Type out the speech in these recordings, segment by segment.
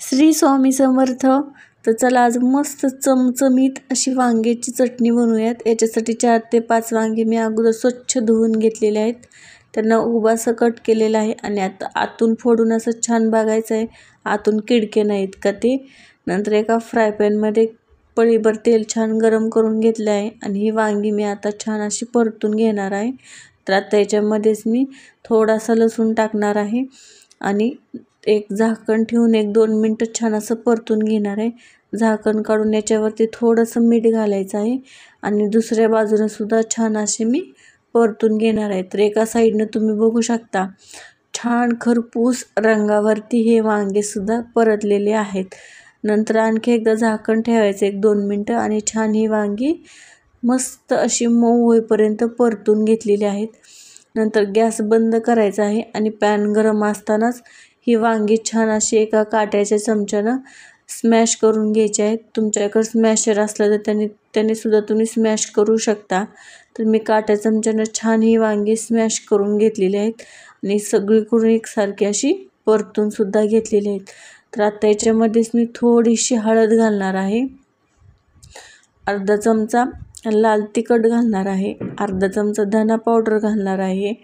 श्री स्वामी समर्थ। तर चला आज मस्त चमचमीत अशी वांग्याची चटणी बनवूयात। याच्यासाठी 4 ते 5 वांगे मी अगोदर स्वच्छ धुवून घेतलेले आहेत। त्यांना उभा कट केलेला आहे आणि आता आतून फोडून असं छान बघायचं आहे आतून किडके नाहीत का ते। नंतर एका फ्राय पॅनमध्ये पळीभर तेल छान गरम करून घेतले आहे आणि ही वांगी मी आता छान अशी परतून घेणार आहे। तर आता याच्यामध्येच मी थोडासा लसूण टाकणार आहे आणि एक झाकण ठेवून 1-2 मिनिटं छान असं परतून घेणार आहे। झाकण काढून याच्यावरती थोडंसं मीठ घालायचं आहे आणि दुसऱ्या बाजूने सुद्धा छान असे मी परतून घेणार आहे। तर एका साईडने तुम्ही बघू शकता छान खरपूस रंगावरती हे वांगे सुद्धा परतलेले आहेत। नंतर आणखी एकदा झाकण ठेवायचं 1-2 मिनिटं आणि छान ही वांगी मस्त अशी मऊ होईपर्यंत परतून घेतलेली आहेत। नंतर गॅस बंद करायचा आहे आणि पॅन गरम असतानाच ही वांगी छान अशी एका काट्याच्या चमच्यानं स्मॅश करून घ्यायची आहेत। तुमच्याकडे स्मॅशर असलं तर त्याने सुद्धा तुम्ही स्मॅश करू शकता। तर मी काट्या चमच्यानं छान ही वांगी स्मॅश करून घेतलेली आहेत आणि सगळीकडून एकसारखी अशी परतून सुद्धा घेतलेली आहेत। तर आता याच्यामध्येच मी थोडीशी हळद घालणार आहे, अर्धा चमचा लाल तिखट घालणार आहे, अर्धा चमचा धना पावडर घालणार आहे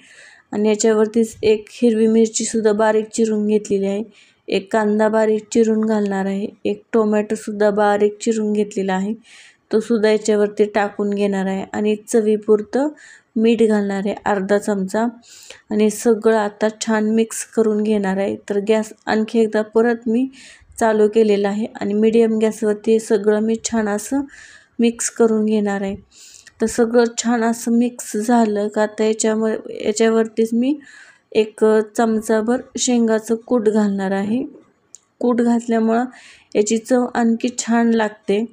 आणि याच्यावरतीच एक हिरवी मिरची सुद्धा बारीक चिरून घेतलेली आहे, एक कांदा बारीक चिरून घालणार आहे, एक टोमॅटो सुद्धा बारीक चिरून घेतलेला आहे तो सुद्धा याच्यावरती टाकून घेणार आहे आणि चवीपुरतं मीठ घालणार आहे अर्धा चमचा आणि सगळं आता छान मिक्स करून घेणार आहे। तर गॅस आणखी एकदा परत मी चालू केलेला आहे आणि मीडियम गॅसवरती सगळं मी छान असं मिक्स करून घेणार आहे। तर सगळं छान असं मिक्स झालं का आता याच्यावरतीच मी एक चमचाभर शेंगाचं कूट घालणार आहे। कूट घातल्यामुळं याची चव आणखी छान लागते।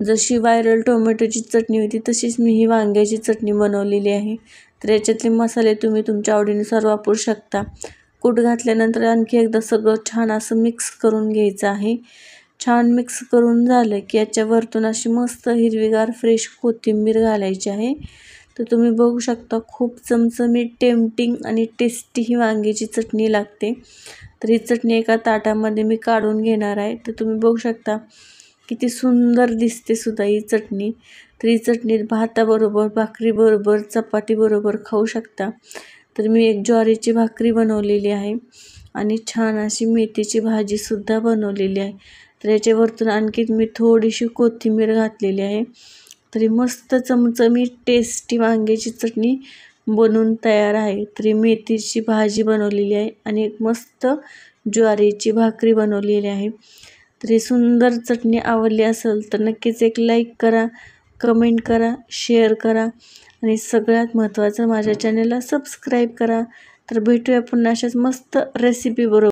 जशी व्हायरल टोमॅटोची चटणी होती तशीच मी ही वांग्याची चटणी बनवलेली आहे। तर याच्यातले मसाले तुम्ही तुमच्या आवडीनुसार वापरू शकता। कूट घातल्यानंतर आणखी एकदा सगळं छान असं मिक्स करून घ्यायचं आहे। छान मिक्स करून झालं की याच्यावरतून अशी मस्त हिरवीगार फ्रेश कोथिंबीर घालायची आहे। तर तुम्ही बघू शकता खूप चमचमीत टेम्पटिंग आणि टेस्टी ही वांग्याची चटणी लागते। तर ही चटणी एका ताटामध्ये मी काढून घेणार आहे। तर तुम्ही बघू शकता किती सुंदर दिसते सुद्धा ही चटणी। तर ही चटणी भाताबरोबर, भाकरीबरोबर, चपातीबरोबर खाऊ शकता। तर मी एक ज्वारीची भाकरी बनवलेली आहे आणि छान अशी मेथीची भाजीसुद्धा बनवलेली आहे। तर याच्यावरतून आणखी मी थोडीशी कोथिंबीर घातलेली आहे। तरी मस्त चमचमीत टेस्टी वांग्याची चटणी बनवून तयार आहे। तरी मेथीची भाजी बनवलेली आहे आणि एक मस्त ज्वारीची भाकरी बनवलेली आहे। तरी सुंदर चटणी आवडली असेल तर नक्कीच एक लाईक करा, कमेंट करा, शेअर करा आणि सगळ्यात महत्त्वाचं माझ्या चॅनलला सबस्क्राईब करा। तर भेटूया पुन्हा अशाच मस्त रेसिपी बरोबर।